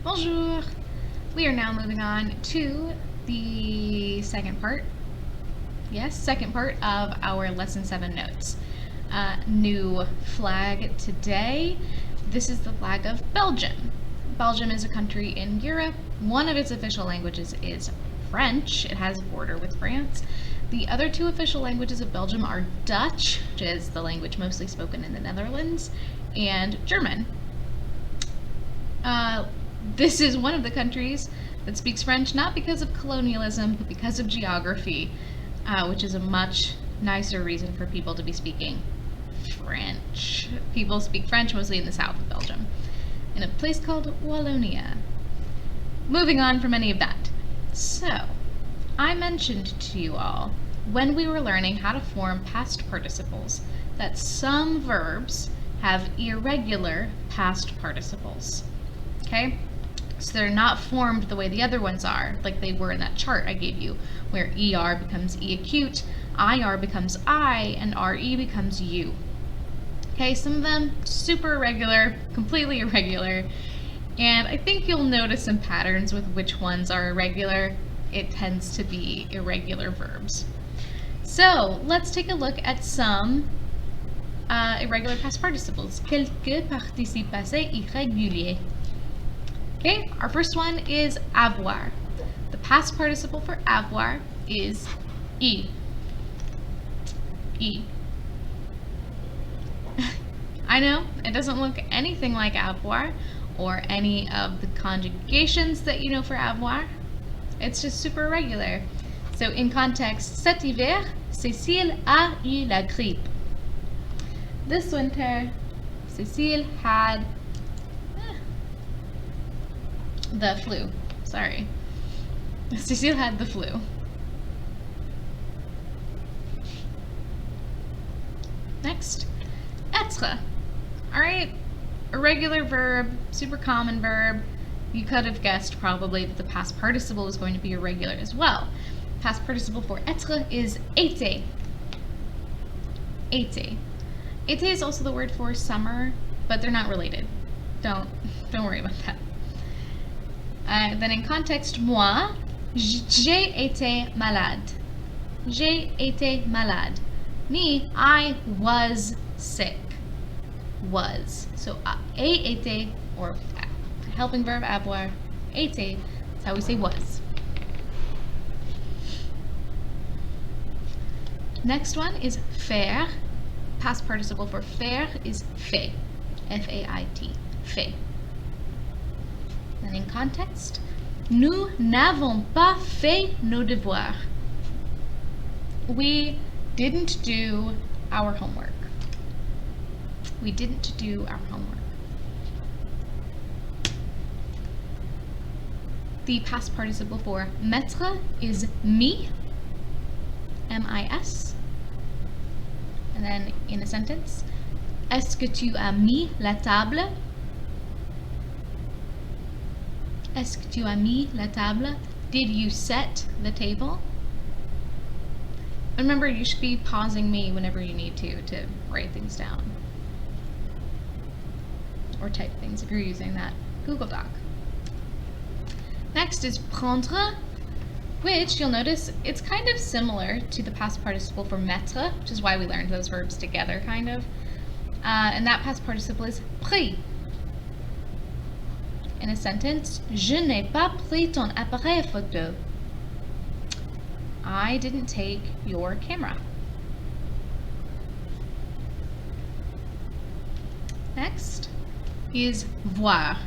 Bonjour! We are now moving on to the second part. Yes, second part of our Lesson 7 notes. New flag today. This is the flag of Belgium. Belgium is a country in Europe. One of its official languages is French. It has a border with France. The other two official languages of Belgium are Dutch, which is the language mostly spoken in the Netherlands, and German. This is one of the countries that speaks French, not because of colonialism, but because of geography, which is a much nicer reason for people to be speaking French. People speak French mostly in the south of Belgium, in a place called Wallonia. Moving on from any of that. So, I mentioned to you all, when we were learning how to form past participles, that some verbs have irregular past participles. Okay? So they're not formed the way the other ones are, like they were in that chart I gave you, where ER becomes E acute, IR becomes I, and RE becomes U. Okay, some of them super irregular, completely irregular, and I think you'll notice some patterns with which ones are irregular. It tends to be irregular verbs. So let's take a look at some irregular past participles. Quelques participes passés irréguliers. Okay, our first one is avoir. The past participle for avoir is I. I. I know, it doesn't look anything like avoir or any of the conjugations that you know for avoir. It's just super irregular. So in context, cet hiver, Cécile a eu la grippe. This winter, Cécile had the flu. Sorry. Cécile had the flu. Next, être. Alright, irregular verb, super common verb. You could have guessed probably that the past participle is going to be irregular as well. Past participle for être is été. Été. Été is also the word for summer, but they're not related. Don't worry about that. Then in context, moi, j'ai été malade. J'ai été malade. Me, I was sick. Was. So, ai été, or helping verb avoir, été, that's how we say was. Next one is faire. Past participle for faire is fait. F-A-I-T. Fait. And in context, nous n'avons pas fait nos devoirs. We didn't do our homework. We didn't do our homework. The past participle for mettre is mis, M-I-S. And then in a sentence, est-ce que tu as mis la table? Est-ce que tu as mis la table? Did you set the table? Remember, you should be pausing me whenever you need to write things down. Or type things if you're using that Google Doc. Next is prendre, which you'll notice it's kind of similar to the past participle for mettre, which is why we learned those verbs together, kind of. And that past participle is pris. In a sentence, je n'ai pas pris ton appareil photo. I didn't take your camera. Next is voir,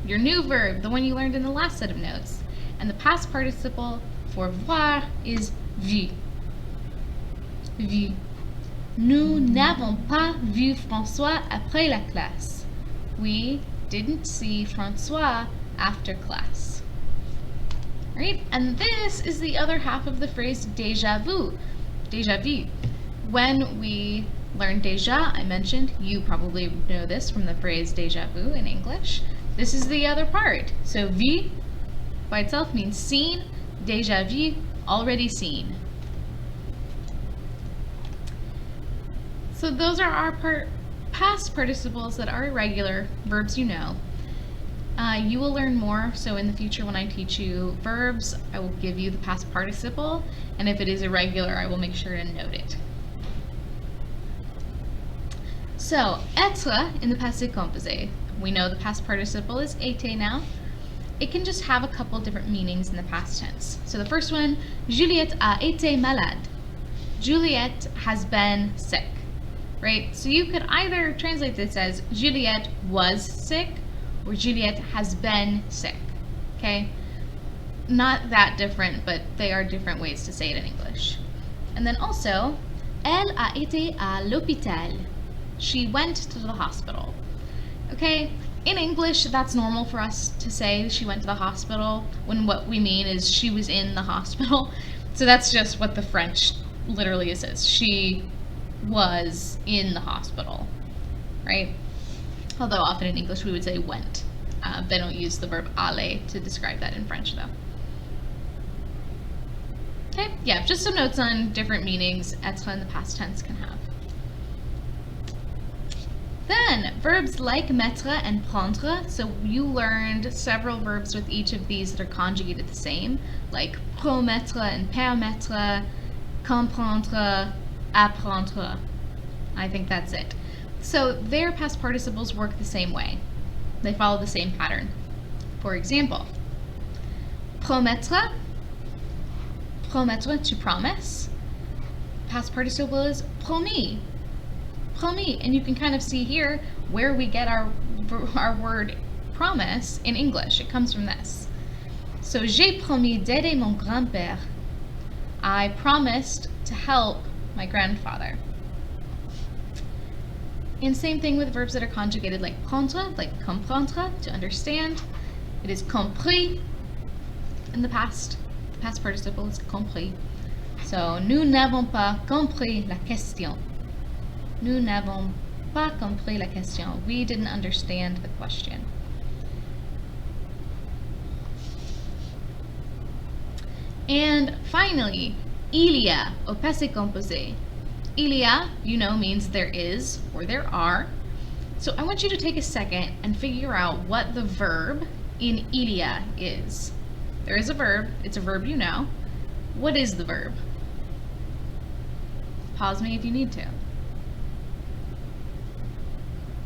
your new verb, the one you learned in the last set of notes. And the past participle for voir is vu. Vu. Nous n'avons pas vu François après la classe. We didn't see François after class. Right? And this is the other half of the phrase déjà vu. Déjà vu. When we learned déjà, I mentioned, you probably know this from the phrase déjà vu in English. This is the other part. So vu by itself means seen. Déjà vu, already seen. So those are our past participles that are irregular, verbs you know. You will learn more, so in the future when I teach you verbs, I will give you the past participle, and if it is irregular, I will make sure to note it. So, être in the passé composé. We know the past participle is été now. It can just have a couple different meanings in the past tense. So the first one, Juliette a été malade. Juliette has been sick, right? So you could either translate this as Juliette was sick or Juliette has been sick, okay? Not that different, but they are different ways to say it in English. And then also, elle a été à l'hôpital. She went to the hospital, okay? In English, that's normal for us to say she went to the hospital when what we mean is she was in the hospital. So that's just what the French literally says. She was in the hospital, right? Although often in English we would say went. They don't use the verb aller to describe that in French though. Okay, yeah, just some notes on different meanings être in the past tense can have. Then, verbs like mettre and prendre. So you learned several verbs with each of these that are conjugated the same, like promettre and permettre, comprendre, apprendre. I think that's it. So their past participles work the same way. They follow the same pattern. For example, promettre, promettre, to promise. Past participle is promis. Promis, and you can kind of see here where we get our word promise in English. It comes from this. So, j'ai promis d'aider mon grand-père. I promised to help my grandfather. And same thing with verbs that are conjugated like prendre, like comprendre, to understand. It is compris in the past. The past participle is compris. So, nous n'avons pas compris la question. Nous n'avons pas compris la question. We didn't understand the question. And finally, il y a au passé composé. Il y a, you know, means there is or there are. So I want you to take a second and figure out what the verb in il y a is. There is a verb. It's a verb you know. What is the verb? Pause me if you need to.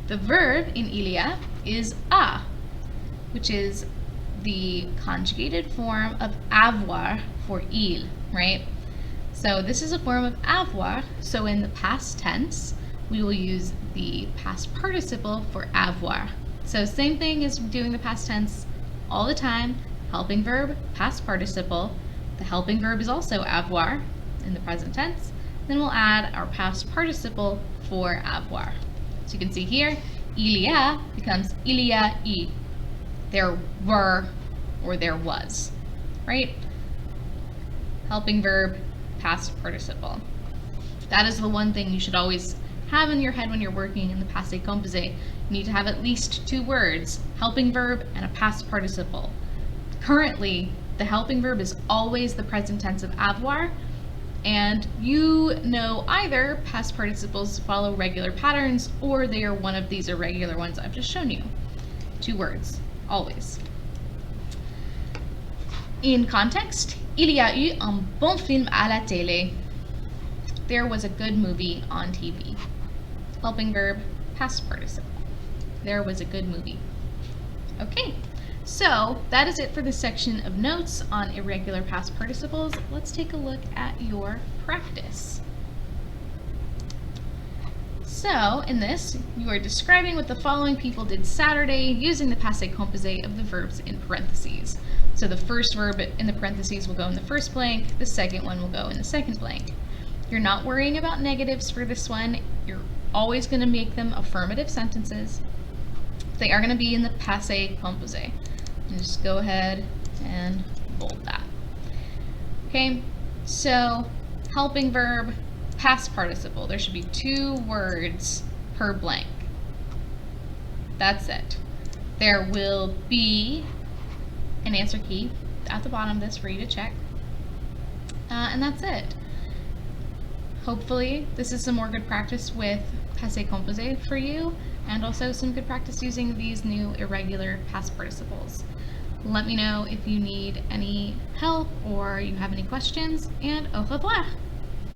The verb in il y a is a, which is the conjugated form of avoir for il, right? So this is a form of avoir, so in the past tense, we will use the past participle for avoir. So same thing as doing the past tense all the time, helping verb, past participle. The helping verb is also avoir in the present tense. Then we'll add our past participle for avoir. So you can see here, il y a becomes il y a eu. There were or there was, right? Helping verb, past participle. That is the one thing you should always have in your head when you're working in the passé composé. You need to have at least two words, helping verb and a past participle. Currently, the helping verb is always the present tense of avoir, and you know either past participles follow regular patterns or they are one of these irregular ones I've just shown you. Two words, always. In context, il y a eu un bon film à la télé. There was a good movie on TV. Helping verb, past participle. There was a good movie. Okay, so that is it for this section of notes on irregular past participles. Let's take a look at your practice. So in this, you are describing what the following people did Saturday using the passé composé of the verbs in parentheses. So the first verb in the parentheses will go in the first blank, the second one will go in the second blank. You're not worrying about negatives for this one. You're always going to make them affirmative sentences. They are going to be in the passé composé. And just go ahead and bold that. Okay, so helping verb, past participle. There should be two words per blank. That's it. There will be an answer key at the bottom of this for you to check. And that's it. Hopefully, this is some more good practice with passé composé for you. and also some good practice using these new irregular past participles. Let me know if you need any help or you have any questions, and au revoir!